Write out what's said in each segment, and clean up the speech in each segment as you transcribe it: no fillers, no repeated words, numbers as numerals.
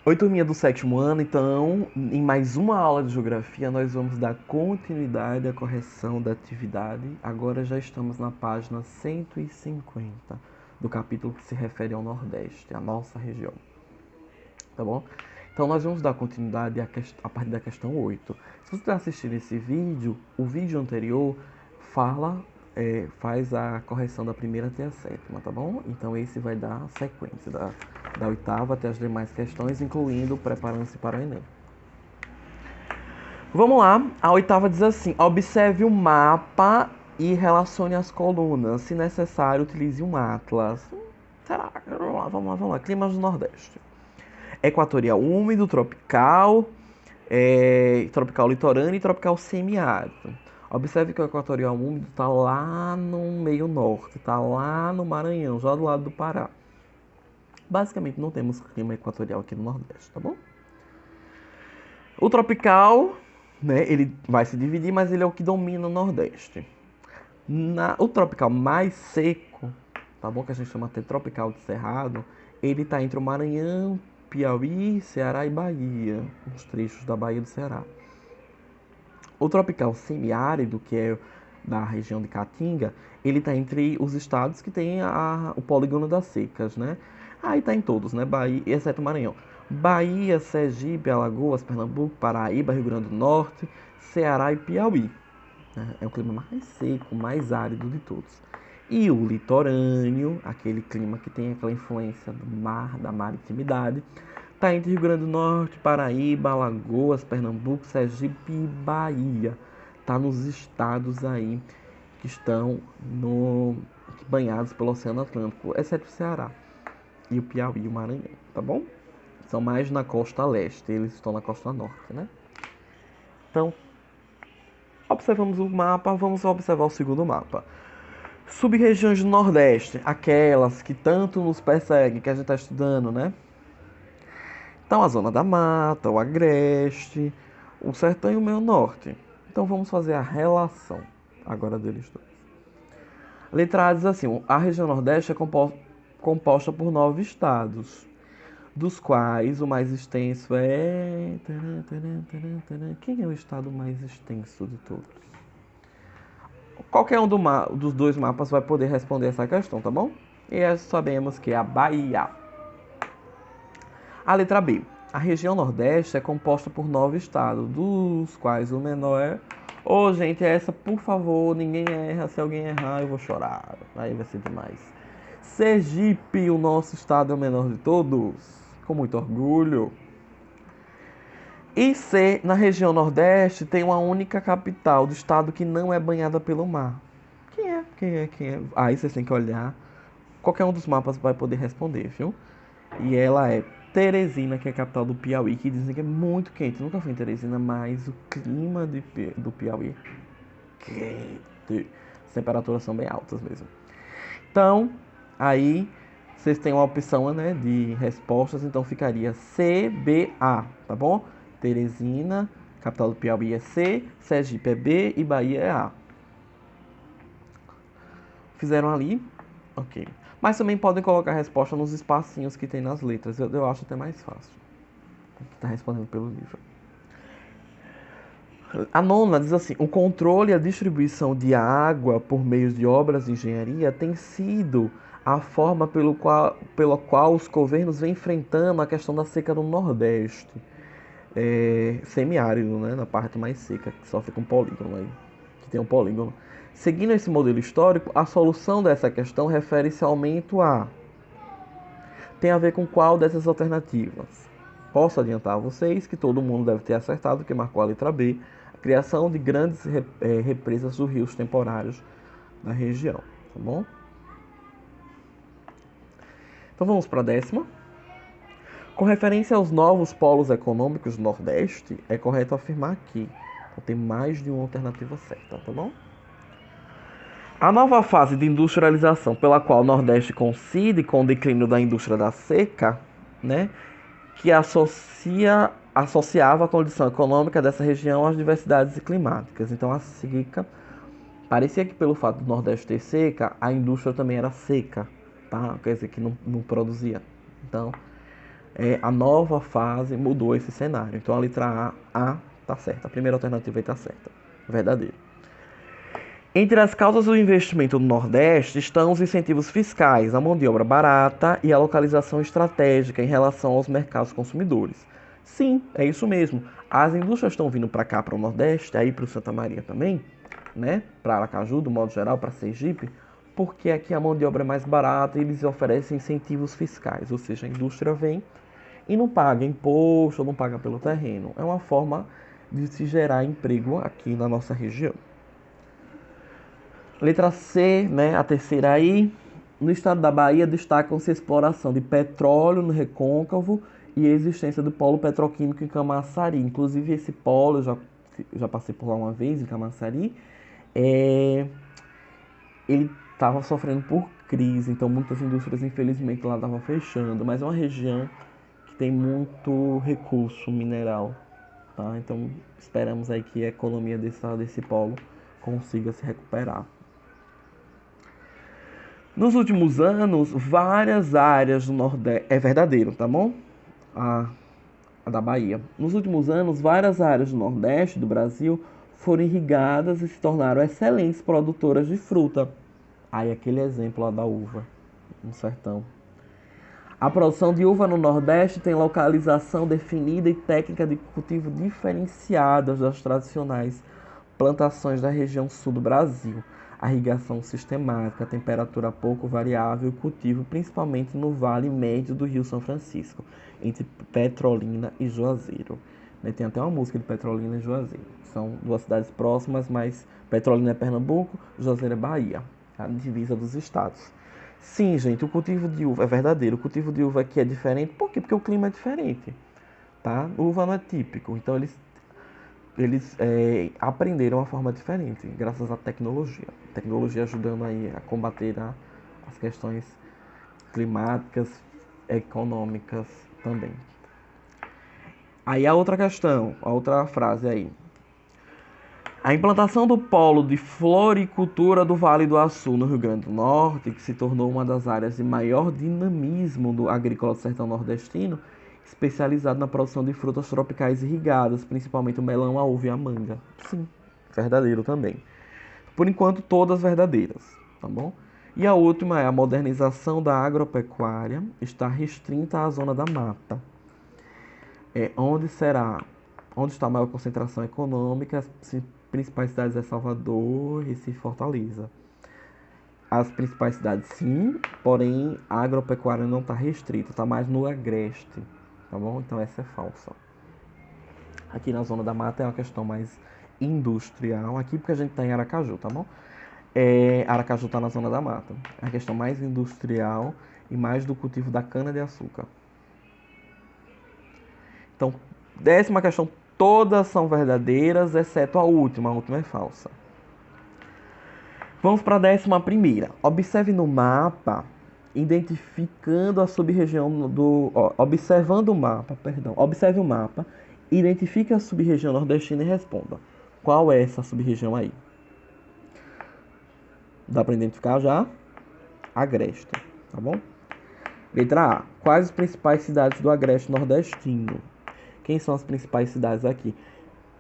Oi, turminha do sétimo ano. Então, em mais uma aula de geografia, nós vamos dar continuidade à correção da atividade. Agora já estamos na página 150 do capítulo que se refere ao Nordeste, a nossa região. Tá bom? Então, nós vamos dar continuidade a partir da questão 8. Se você está assistindo esse vídeo, o vídeo anterior faz a correção da primeira até a sétima, tá bom? Então, esse vai dar a sequência da oitava até as demais questões, incluindo preparando-se para o Enem. Vamos lá, a oitava diz assim: observe o mapa e relacione as colunas. Se necessário, utilize um atlas. Será? Vamos lá. Climas do Nordeste: equatorial úmido, tropical, tropical litorâneo e tropical semiárido. Observe que o equatorial úmido está lá no meio norte, está lá no Maranhão, já do lado do Pará. Basicamente não temos clima equatorial aqui no Nordeste, tá bom? O tropical, né, ele vai se dividir, mas ele é o que domina o Nordeste. O tropical mais seco, tá bom? Que a gente chama até tropical de Cerrado, ele tá entre o Maranhão, Piauí, Ceará e Bahia, os trechos da Bahia do Ceará. O tropical semiárido, que é da região de Caatinga, ele está entre os estados que tem o polígono das secas, né? Aí está em todos, né? Bahia, exceto o Maranhão. Bahia, Sergipe, Alagoas, Pernambuco, Paraíba, Rio Grande do Norte, Ceará e Piauí. É o clima mais seco, mais árido de todos. E o litorâneo, aquele clima que tem aquela influência do mar, da maritimidade, está entre Rio Grande do Norte, Paraíba, Alagoas, Pernambuco, Sergipe e Bahia. Está nos estados aí que estão banhados pelo Oceano Atlântico, exceto o Ceará e o Piauí e o Maranhão, tá bom? São mais na costa leste, eles estão na costa norte, né? Então, observamos o mapa, vamos observar o segundo mapa. Sub-regiões do Nordeste, aquelas que tanto nos perseguem, que a gente está estudando, né? Então, a zona da mata, o agreste, o sertão e o meio norte. Então, vamos fazer a relação agora deles dois. A letra A diz assim: a região Nordeste é composta por 9 estados, dos quais o mais extenso é. Quem é o estado mais extenso de todos? Qualquer um dos dois mapas vai poder responder essa questão, tá bom? E sabemos que é a Bahia. A letra B. A região Nordeste é composta por 9 estados, dos quais o menor é. Ô, gente, essa, por favor, ninguém erra. Se alguém errar, eu vou chorar. Aí vai ser demais. Sergipe, o nosso estado é o menor de todos. Com muito orgulho. E C, na região Nordeste, tem uma única capital do estado que não é banhada pelo mar. Quem é? Aí vocês têm que olhar. Qualquer um dos mapas vai poder responder, viu? E ela é Teresina, que é a capital do Piauí, que dizem que é muito quente. Nunca fui em Teresina, mas o clima do Piauí é quente. As temperaturas são bem altas mesmo. Então, aí vocês têm uma opção, né, de respostas, então ficaria C, B, A, tá bom? Teresina, capital do Piauí é C, Sergipe é B e Bahia é A. Fizeram ali? Ok. Mas também podem colocar a resposta nos espacinhos que tem nas letras. Eu acho até mais fácil. Tá respondendo pelo livro. A nona diz assim: o controle e a distribuição de água por meio de obras de engenharia tem sido a forma pela qual os governos vêm enfrentando a questão da seca no Nordeste. Semiárido, né? Na parte mais seca, que sofre com polígono aí. Que tem um polígono. Seguindo esse modelo histórico, a solução dessa questão refere-se ao aumento A. Tem a ver com qual dessas alternativas? Posso adiantar a vocês que todo mundo deve ter acertado, que marcou a letra B, a criação de grandes represas dos rios temporários na região, tá bom? Então vamos para a décima. Com referência aos novos polos econômicos do Nordeste, é correto afirmar que tem mais de uma alternativa certa, tá bom? A nova fase de industrialização pela qual o Nordeste coincide com o declínio da indústria da seca, né, que associava a condição econômica dessa região às diversidades climáticas. Então a seca, parecia que pelo fato do Nordeste ter seca, a indústria também era seca, tá? Quer dizer que não produzia. Então a nova fase mudou esse cenário. Então a letra A tá certa. A primeira alternativa aí tá certa. Verdadeiro. Entre as causas do investimento no Nordeste estão os incentivos fiscais, a mão de obra barata e a localização estratégica em relação aos mercados consumidores. Sim, é isso mesmo. As indústrias estão vindo para cá, para o Nordeste, aí para o Santa Maria também, né? Para Aracaju, do modo geral, para Sergipe, porque aqui a mão de obra é mais barata e eles oferecem incentivos fiscais, ou seja, a indústria vem e não paga imposto, não paga pelo terreno. É uma forma de se gerar emprego aqui na nossa região. Letra C, né, a terceira aí. No estado da Bahia destacam-se a exploração de petróleo no Recôncavo e a existência do polo petroquímico em Camaçari. Inclusive esse polo, eu já passei por lá uma vez, em Camaçari, ele estava sofrendo por crise, então muitas indústrias infelizmente lá estavam fechando, mas é uma região que tem muito recurso mineral, tá? Então esperamos aí que a economia desse polo consiga se recuperar. Nos últimos anos, várias áreas do Nordeste... É verdadeiro, tá bom? A da Bahia. Nos últimos anos, várias áreas do Nordeste do Brasil foram irrigadas e se tornaram excelentes produtoras de fruta. Aí aquele exemplo lá da uva, no sertão. A produção de uva no Nordeste tem localização definida e técnica de cultivo diferenciadas das tradicionais plantações da região sul do Brasil. A irrigação sistemática, a temperatura pouco variável e o cultivo principalmente no vale médio do Rio São Francisco, entre Petrolina e Juazeiro. Tem até uma música de Petrolina e Juazeiro. São duas cidades próximas, mas Petrolina é Pernambuco, Juazeiro é Bahia, a divisa dos estados. Sim, gente, o cultivo de uva é verdadeiro. O cultivo de uva aqui é diferente. Por quê? Porque o clima é diferente, tá? Uva não é típico, então eles aprenderam uma forma diferente, graças à tecnologia. Tecnologia ajudando aí a combater as questões climáticas, econômicas também. Aí a outra questão, a outra frase aí. A implantação do polo de floricultura do Vale do Açu, no Rio Grande do Norte, que se tornou uma das áreas de maior dinamismo do agrícola do sertão nordestino, especializado na produção de frutas tropicais irrigadas, principalmente o melão, a uva e a manga. Sim, verdadeiro também. Por enquanto, todas verdadeiras, tá bom? E a última é a modernização da agropecuária está restrita à zona da mata. Onde está a maior concentração econômica? As principais cidades é Salvador, Recife e Fortaleza. As principais cidades sim, porém a agropecuária não está restrita, está mais no agreste, tá bom? Então essa é falsa. Aqui na zona da mata é uma questão mais industrial, aqui porque a gente está em Aracaju, tá bom? Aracaju está na zona da mata. É a questão mais industrial e mais do cultivo da cana-de-açúcar. Então, 10ª questão, todas são verdadeiras, exceto a última é falsa. Vamos para a 11ª. Observe no mapa, identificando a sub-região do... observando o mapa, observe o mapa, identifique a sub-região nordestina e responda. Qual é essa sub-região aí? Dá para identificar já? Agreste, tá bom? Letra A. Quais as principais cidades do agreste nordestino? Quem são as principais cidades aqui?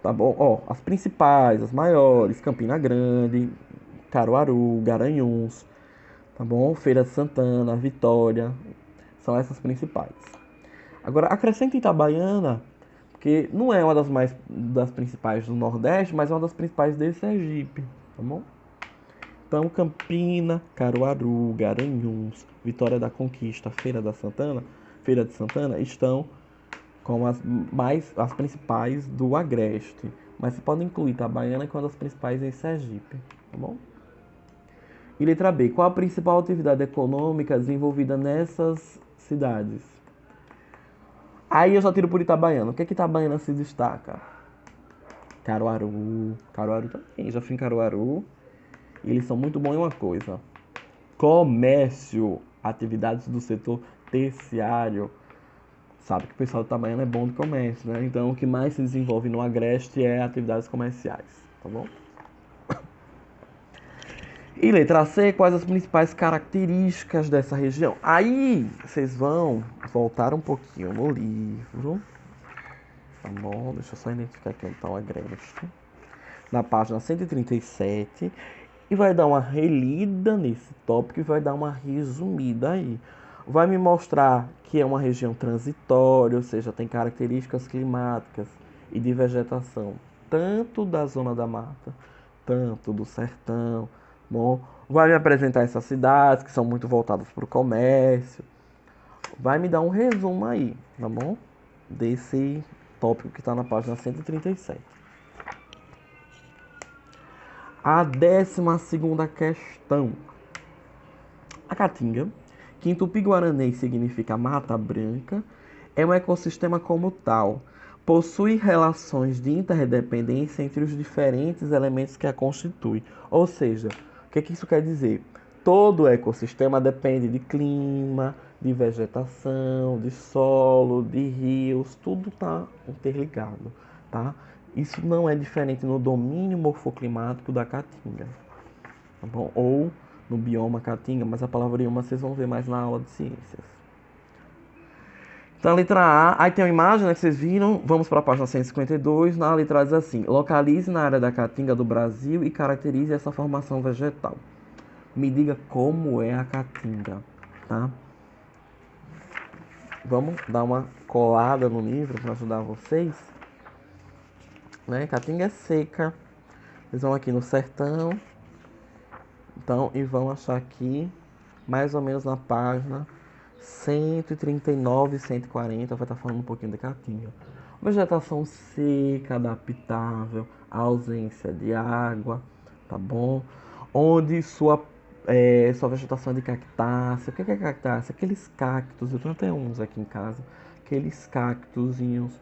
Tá bom? As principais, as maiores: Campina Grande, Caruaru, Garanhuns, tá bom? Feira de Santana, Vitória, são essas principais. Agora, acrescenta Itabaiana, porque não é uma das principais do Nordeste, mas é uma das principais de Sergipe, tá bom? Então, Campina, Caruaru, Garanhuns, Vitória da Conquista, Feira de Santana estão como as principais do Agreste. Mas você pode incluir Itabaiana, que é uma das principais em Sergipe, tá bom? E letra B. Qual a principal atividade econômica desenvolvida nessas cidades? Aí eu só tiro por Itabaiana. O que é que Itabaiana se destaca? Caruaru. Caruaru também. Já fui em Caruaru. E eles são muito bons em uma coisa: comércio. Atividades do setor terciário. Sabe que o pessoal de Itabaiana é bom de comércio, né? Então o que mais se desenvolve no Agreste é atividades comerciais, tá bom? E letra C, quais as principais características dessa região? Aí vocês vão voltar um pouquinho no livro, tá bom? Deixa eu só identificar aqui onde está o agreste. Na página 137, e vai dar uma relida nesse tópico e vai dar uma resumida aí. Vai me mostrar que é uma região transitória, ou seja, tem características climáticas e de vegetação, tanto da zona da mata, tanto do sertão. Bom, vai me apresentar essas cidades que são muito voltadas para o comércio. Vai me dar um resumo aí, tá bom? Desse tópico que está na página 137. A 12ª questão. A caatinga, que em tupi-guaranês significa mata branca, é um ecossistema como tal. Possui relações de interdependência entre os diferentes elementos que a constituem. Ou seja, o que isso quer dizer? Todo ecossistema depende de clima, de vegetação, de solo, de rios, tudo está interligado, tá? Isso não é diferente no domínio morfoclimático da caatinga, tá bom? Ou no bioma caatinga, mas a palavra bioma vocês vão ver mais na aula de ciências. Então, a letra A, aí tem uma imagem, né, que vocês viram. Vamos para a página 152. Na letra A diz assim: localize na área da caatinga do Brasil e caracterize essa formação vegetal. Me diga como é a caatinga, tá? Vamos dar uma colada no livro para ajudar vocês. Né? Caatinga é seca. Vocês vão aqui no sertão. Então, e vão achar aqui, mais ou menos na página 139 e 140, vai estar falando um pouquinho de caatinga. Vegetação seca, adaptável, ausência de água, tá bom? Onde sua vegetação é de cactácea. O que é cactácea? Aqueles cactos, eu tenho até uns aqui em casa, aqueles cactozinhos,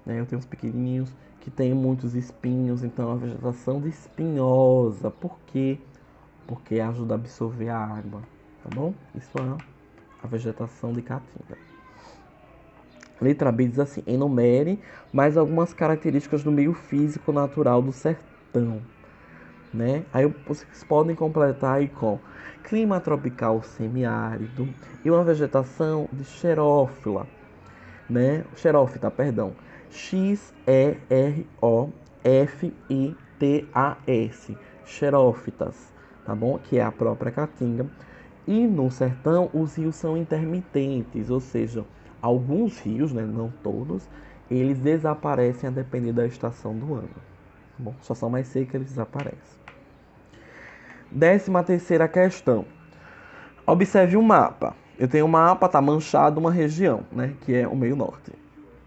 né? Eu tenho uns pequenininhos que tem muitos espinhos, então é uma vegetação de espinhosa. Por quê? Porque ajuda a absorver a água, tá bom? Isso é a vegetação de caatinga. Letra B diz assim: enumere mais algumas características do meio físico natural do sertão, né? Aí vocês podem completar aí com clima tropical semiárido e uma vegetação de xerófila, né? Xerófita, perdão. Xerofitas, xerófitas, tá bom? Que é a própria caatinga. E no sertão os rios são intermitentes, ou seja, alguns rios, né, não todos, eles desaparecem a depender da estação do ano. Tá bom? Só são mais secos, eles desaparecem. 13ª questão. Observe um mapa. Eu tenho um mapa, tá manchado uma região, né, que é o meio norte.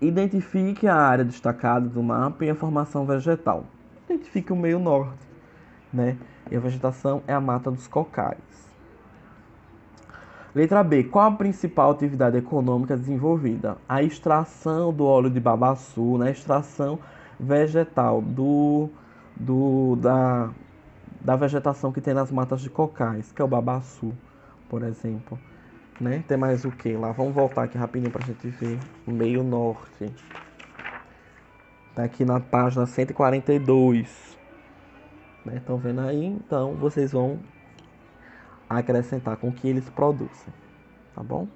Identifique a área destacada do mapa e a formação vegetal. Identifique o meio norte, né? E a vegetação é a mata dos cocais. Letra B. Qual a principal atividade econômica desenvolvida? A extração do óleo de babaçu, né? A extração vegetal da vegetação que tem nas matas de cocais, que é o babaçu, por exemplo. Né? Tem mais o que lá? Vamos voltar aqui rapidinho pra gente ver o meio norte. Tá aqui na página 142. Né? Estão vendo aí? Então vocês vão acrescentar com o que eles produzem, tá bom?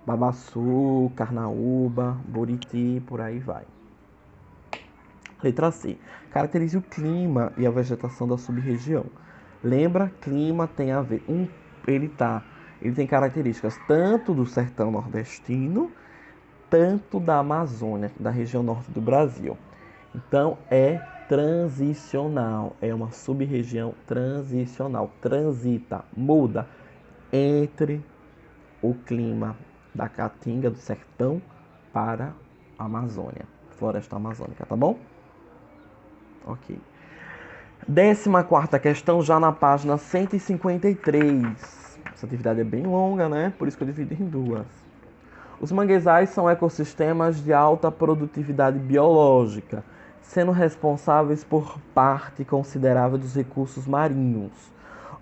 Babaçu, carnaúba, buriti, por aí vai. Letra C. Caracterize o clima e a vegetação da sub-região. Lembra, clima tem a ver. Ele tem características tanto do sertão nordestino, tanto da Amazônia, da região norte do Brasil. Então é transicional, é uma sub-região transicional, transita, muda entre o clima da Caatinga, do sertão, para a Amazônia, floresta amazônica, tá bom? Ok. 14ª questão, já na página 153. Essa atividade é bem longa, né? Por isso que eu dividi em duas. Os manguezais são ecossistemas de alta produtividade biológica, sendo responsáveis por parte considerável dos recursos marinhos.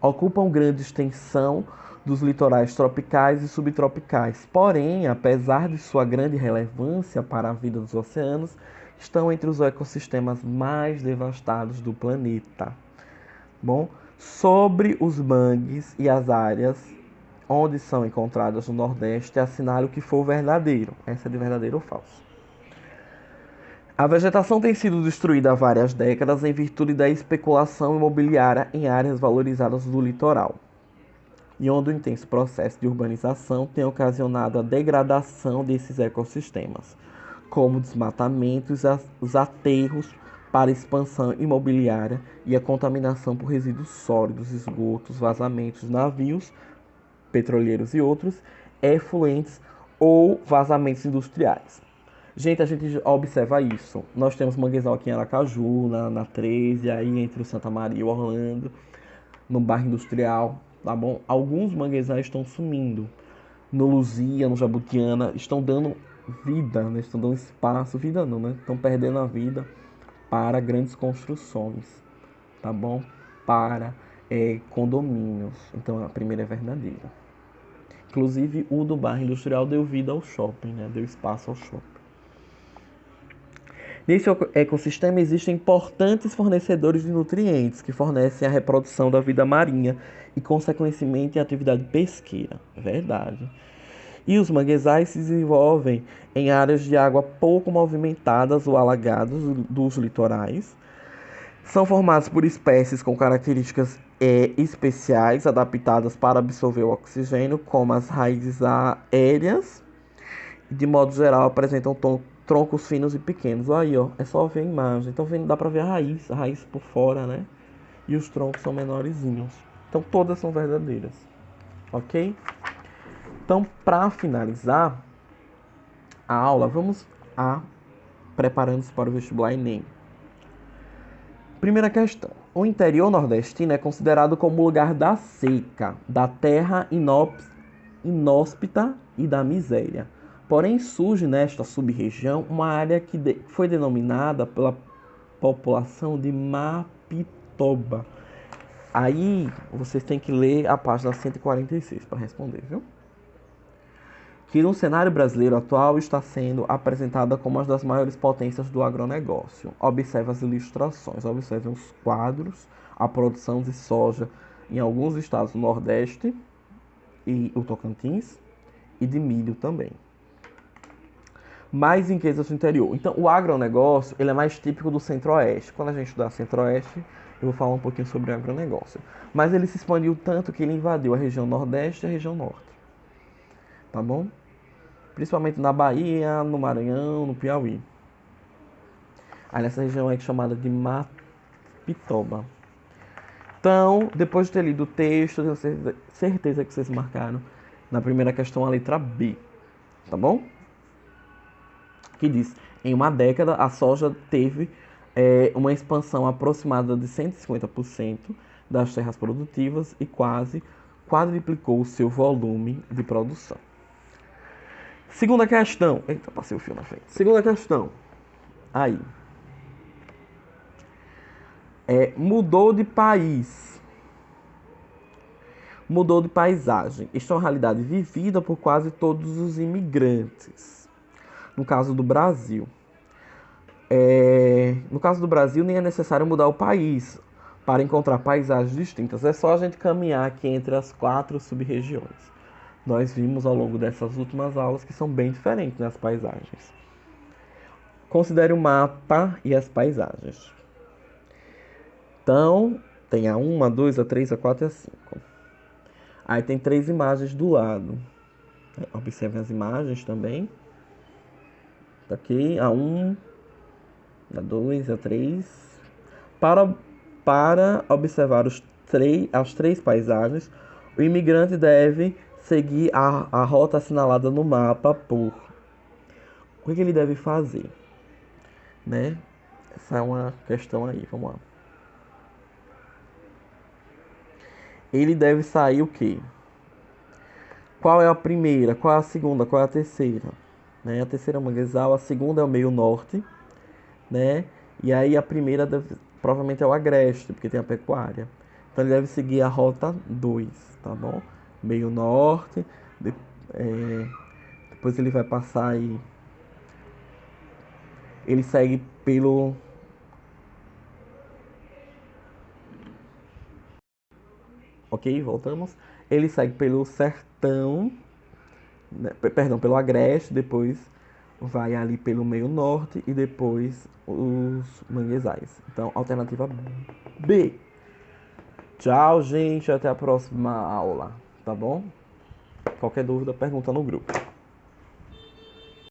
Ocupam grande extensão dos litorais tropicais e subtropicais. Porém, apesar de sua grande relevância para a vida dos oceanos, estão entre os ecossistemas mais devastados do planeta. Bom, Sobre os mangues e as áreas onde são encontradas no Nordeste, assinale o que for verdadeiro. Essa é de verdadeiro ou falso. A vegetação tem sido destruída há várias décadas em virtude da especulação imobiliária em áreas valorizadas do litoral, e onde o intenso processo de urbanização tem ocasionado a degradação desses ecossistemas, como o desmatamento, os aterros para expansão imobiliária e a contaminação por resíduos sólidos, esgotos, vazamentos de navios, petroleiros e outros, efluentes ou vazamentos industriais. Gente, a gente observa isso. Nós temos manguezal aqui em Aracaju, na 13, aí entre o Santa Maria e o Orlando, no bairro industrial, tá bom? Alguns manguezais estão sumindo. No Luzia, no Jabutiana, estão dando vida, né? Estão dando espaço, vida não, né? Estão perdendo a vida para grandes construções, tá bom? Para condomínios. Então a primeira é verdadeira. Inclusive o do bairro industrial deu vida ao shopping, né? Deu espaço ao shopping. Nesse ecossistema existem importantes fornecedores de nutrientes que fornecem a reprodução da vida marinha e, consequentemente, a atividade pesqueira. É verdade. E os manguezais se desenvolvem em áreas de água pouco movimentadas ou alagadas dos litorais. São formados por espécies com características especiais adaptadas para absorver o oxigênio, como as raízes aéreas. De modo geral, apresentam troncos finos e pequenos. Aí, ó, é só ver a imagem. Então, dá pra ver a raiz por fora, né? E os troncos são menorzinhos. Então, todas são verdadeiras. Ok? Então, para finalizar a aula, vamos a preparando-se para o vestibular Enem. Primeira questão. O interior nordestino é considerado como o lugar da seca, da terra inóspita e da miséria. Porém, surge nesta sub-região uma área que foi denominada pela população de Mapitoba. Aí, vocês têm que ler a página 146 para responder, viu? Que no cenário brasileiro atual está sendo apresentada como uma das maiores potências do agronegócio. Observe as ilustrações, observe os quadros, a produção de soja em alguns estados do Nordeste e o Tocantins, e de milho também. Mais riquezas do interior. Então, o agronegócio ele é mais típico do Centro-Oeste. Quando a gente estudar Centro-Oeste, eu vou falar um pouquinho sobre o agronegócio. Mas ele se expandiu tanto que ele invadiu a região Nordeste e a região Norte. Tá bom? Principalmente na Bahia, no Maranhão, no Piauí. Aí nessa região é chamada de Mapitoba. Então, depois de ter lido o texto, eu tenho certeza que vocês marcaram na primeira questão a letra B. Tá bom? Que diz, em uma década a soja teve uma expansão aproximada de 150% das terras produtivas e quase quadriplicou o seu volume de produção. Segunda questão. Eita, passei o fio na frente. Segunda questão. Aí. Mudou de país. Mudou de paisagem. Isto é uma realidade vivida por quase todos os imigrantes. No caso do Brasil. No caso do Brasil, nem é necessário mudar o país para encontrar paisagens distintas. É só a gente caminhar aqui entre as 4 sub-regiões. Nós vimos ao longo dessas últimas aulas que são bem diferentes nas paisagens. Considere o mapa e as paisagens. Então, tem a 1, a 2, a 3, a 4 e a 5. Aí tem 3 imagens do lado. Observe as imagens também. Tá aqui, a 1, a 2, a 3. Para observar as 3 paisagens, o imigrante deve seguir a rota assinalada no mapa por... O que ele deve fazer? Né? Essa é uma questão aí, vamos lá. Ele deve sair o quê? Qual é a primeira? Qual é a segunda? Qual é a terceira? Né? A terceira é o manguezal, a segunda é o meio norte, né? E aí a primeira provavelmente é o agreste, porque tem a pecuária. Então ele deve seguir a rota 2, tá bom? Meio norte, depois ele vai passar aí. Ele segue pelo Ok? Voltamos. Ele segue pelo sertão, né, perdão, pelo agreste, depois vai ali pelo meio norte e depois os manguezais. Então, alternativa B. Tchau, gente. Até a próxima aula. Tá bom? Qualquer dúvida, pergunta no grupo.